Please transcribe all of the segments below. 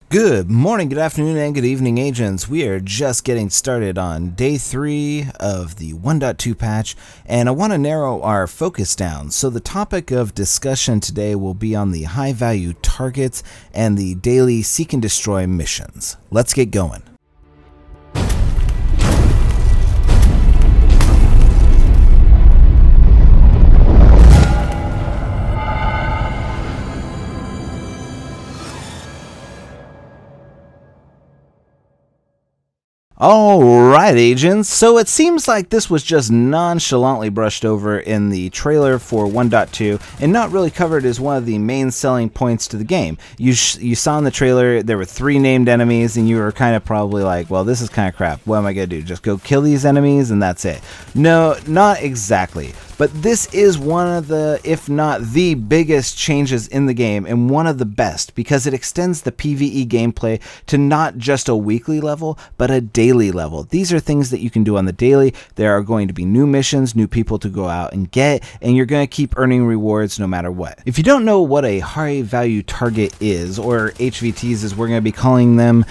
Good morning, good afternoon, and good evening, agents. We are just getting started on day 3 of the 1.2 patch, and I want to narrow our focus down. So the topic of discussion today will be on the high-value targets and the daily seek and destroy missions. Let's get going. Alright, agents, so it seems like this was just nonchalantly brushed over in the trailer for 1.2 and not really covered as one of the main selling points to the game. You saw in the trailer there were 3 named enemies, and you were kind of probably like, well, this is kind of crap. What am I going to do? Just go kill these enemies and that's it? No, not exactly. But this is one of the, if not the biggest changes in the game, and one of the best, because it extends the PvE gameplay to not just a weekly level, but a daily level. These are things that you can do on the daily. There are going to be new missions, new people to go out and get, and you're going to keep earning rewards no matter what. If you don't know what a high value target is, or HVTs as we're going to be calling them,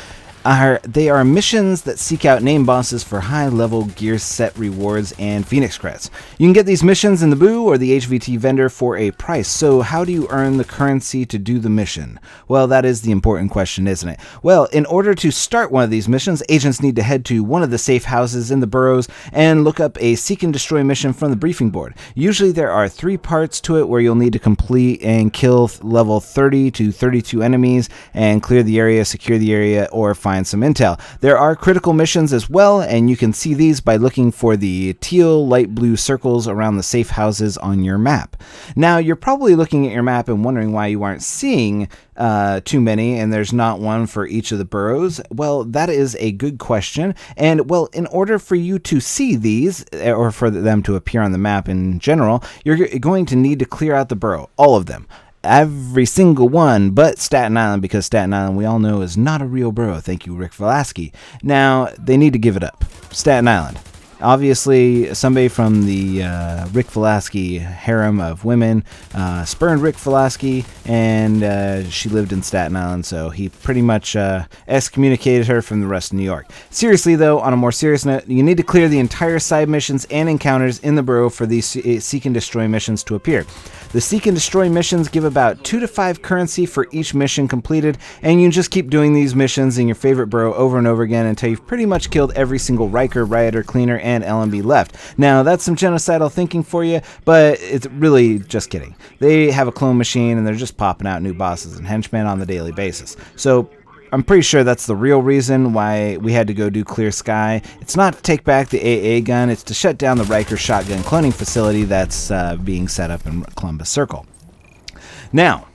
they are missions that seek out named bosses for high-level gear set rewards and Phoenix credits. You can get these missions in the boo or the HVT vendor for a price. So how do you earn the currency to do the mission? Well, that is the important question, isn't it? Well, in order to start one of these missions, agents need to head to one of the safe houses in the burrows and look up a seek and destroy mission from the briefing board. Usually there are 3 parts to it where you'll need to complete and kill level 30 to 32 enemies and clear the area, secure the area, or find some intel. There are critical missions as well, and you can see these by looking for the teal light blue circles around the safe houses on your map. Now you're probably looking at your map and wondering why you aren't seeing too many and there's not one for each of the burrows. Well, that is a good question, and well, in order for you to see these, or for them to appear on the map in general, you're going to need to clear out the burrow, all of them. Every single one but Staten Island, because Staten Island, we all know, is not a real borough. Thank you, Rick Velasky. Now, they need to give it up. Staten Island. Obviously, somebody from the Rick Velasky harem of women spurned Rick Velasky, and she lived in Staten Island, so he pretty much excommunicated her from the rest of New York. Seriously, though, on a more serious note, you need to clear the entire side missions and encounters in the borough for these seek and destroy missions to appear. The seek and destroy missions give about 2 to 5 currency for each mission completed, and you just keep doing these missions in your favorite borough over and over again until you've pretty much killed every single Riker, Rioter, Cleaner, and LMB left. Now, that's some genocidal thinking for you, but it's really just kidding. They have a clone machine, and they're just popping out new bosses and henchmen on the daily basis. So I'm pretty sure that's the real reason why we had to go do Clear Sky. It's not to take back the AA gun, it's to shut down the Riker shotgun cloning facility that's being set up in Columbus Circle. Now,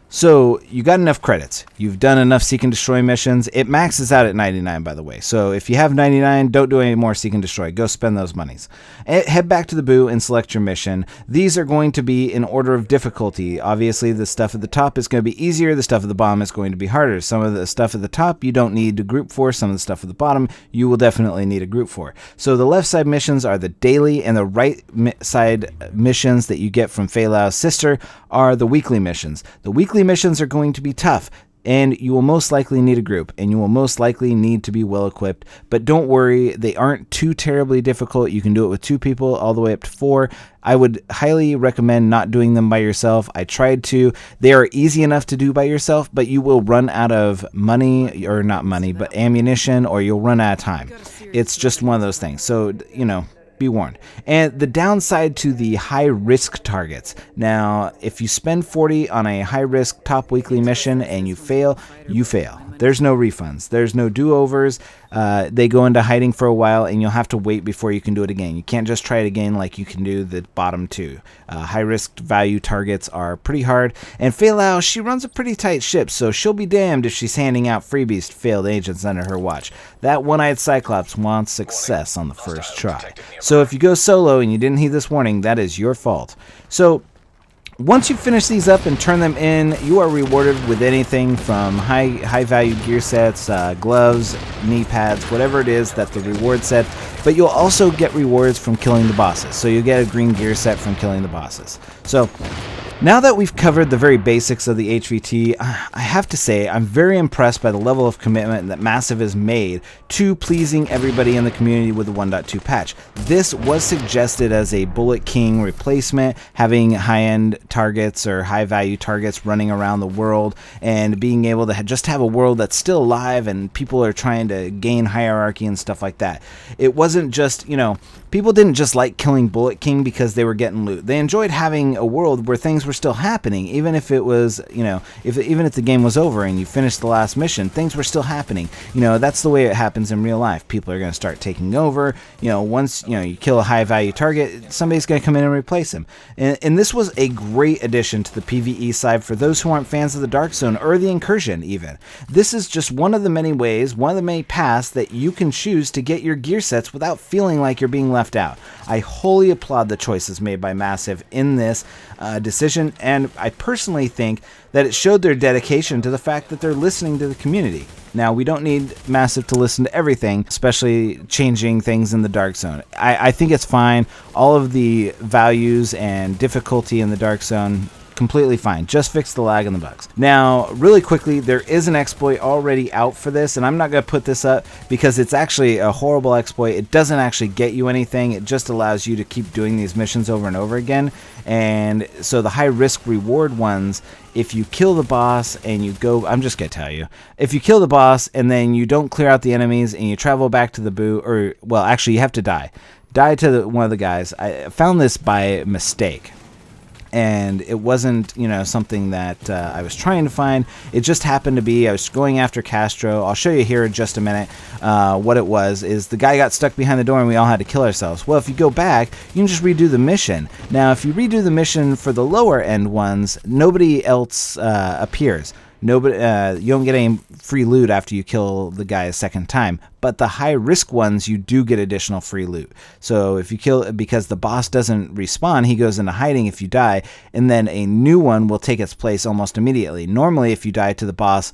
so you got enough credits. You've done enough seek and destroy missions. It maxes out at 99, by the way. So if you have 99, don't do any more seek and destroy. Go spend those monies. Head back to the boo and select your mission. These are going to be in order of difficulty. Obviously, the stuff at the top is going to be easier. The stuff at the bottom is going to be harder. Some of the stuff at the top you don't need to group for. Some of the stuff at the bottom you will definitely need a group for. So the left side missions are the daily, and the right side missions that you get from Fei Lao's sister are the weekly missions. The weekly missions are going to be tough, and you will most likely need a group, and you will most likely need to be well equipped, but don't worry, they aren't too terribly difficult. You can do it with 2 people all the way up to 4. I would highly recommend not doing them by yourself. I tried to. They are easy enough to do by yourself, but you will run out of money, or not money, but ammunition, or you'll run out of time. It's just one of those things. So, you know, be warned. And the downside to the high risk targets. Now, if you spend 40 on a high risk top weekly mission and you fail, you fail. There's no refunds. There's no do-overs. They go into hiding for a while, and you'll have to wait before you can do it again. You can't just try it again like you can do the bottom 2. High-risk value targets are pretty hard, and Fei Lao, she runs a pretty tight ship, so she'll be damned if she's handing out freebies to failed agents under her watch. That one-eyed Cyclops wants success on the first try. So if you go solo and you didn't heed this warning, that is your fault. So once you finish these up and turn them in, you are rewarded with anything from high value gear sets, gloves, knee pads, whatever it is that the reward set. But you'll also get rewards from killing the bosses. So you get a green gear set from killing the bosses. So Now that we've covered the very basics of the HVT, I have to say I'm very impressed by the level of commitment that Massive has made to pleasing everybody in the community with the 1.2 patch. This was suggested as a Bullet King replacement, having high-end targets or high-value targets running around the world and being able to just have a world that's still alive and people are trying to gain hierarchy and stuff like that. It wasn't just, people didn't just like killing Bullet King because they were getting loot. They enjoyed having a world where things were still happening, even if it was, even if the game was over and you finished the last mission, things were still happening. That's the way it happens in real life. People are going to start taking over. Once you kill a high value target, somebody's going to come in and replace him. And this was a great addition to the PvE side for those who aren't fans of the Dark Zone or the Incursion even. This is just one of the many ways, one of the many paths that you can choose to get your gear sets without feeling like you're being left out. I wholly applaud the choices made by Massive in this decision, and I personally think that it showed their dedication to the fact that they're listening to the community. Now, we don't need Massive to listen to everything, especially changing things in the Dark Zone. I think it's fine. All of the values and difficulty in the Dark Zone, completely fine. Just fix the lag and the bugs. Now, really quickly, there is an exploit already out for this, and I'm not going to put this up because it's actually a horrible exploit. It doesn't actually get you anything. It just allows you to keep doing these missions over and over again. And so the high risk reward ones, if you kill the boss and you go, I'm just going to tell you, if you kill the boss and then you don't clear out the enemies and you travel back to the boo, or, well, actually you have to die to one of the guys. I found this by mistake. And it wasn't, something that I was trying to find. It just happened to be, I was going after Castro. I'll show you here in just a minute. What it was is the guy got stuck behind the door and we all had to kill ourselves. Well, if you go back, you can just redo the mission. Now, if you redo the mission for the lower end ones, nobody else appears. Nobody, you don't get any free loot after you kill the guy a second time, but the high risk ones you do get additional free loot. So if you kill, because the boss doesn't respawn, he goes into hiding if you die, and then a new one will take its place almost immediately. Normally, if you die to the boss,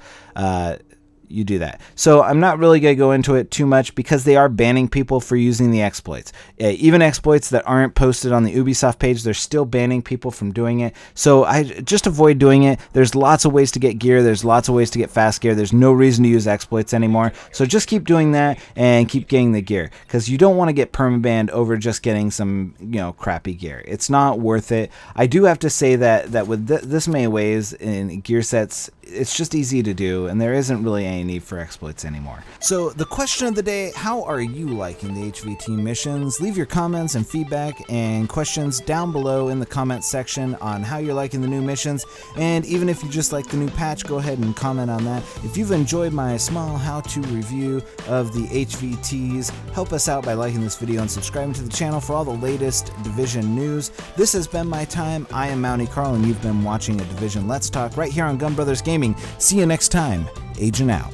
you do that. So I'm not really going to go into it too much because they are banning people for using the exploits. Even exploits that aren't posted on the Ubisoft page, they're still banning people from doing it. So I just avoid doing it. There's lots of ways to get gear. There's lots of ways to get fast gear. There's no reason to use exploits anymore. So just keep doing that and keep getting the gear because you don't want to get permabanned over just getting some, crappy gear. It's not worth it. I do have to say that with this many ways in gear sets, it's just easy to do, and there isn't really any need for exploits anymore. So the question of the day, how are you liking the HVT missions? Leave your comments and feedback and questions down below in the comments section on how you're liking the new missions, and even if you just like the new patch, go ahead and comment on that. If you've enjoyed my small how-to review of the HVTs, help us out by liking this video and subscribing to the channel for all the latest Division news. This has been my time. I am Mountie Carl, and you've been watching a Division Let's Talk right here on Gun Brothers Gaming. See you next time. Agent out.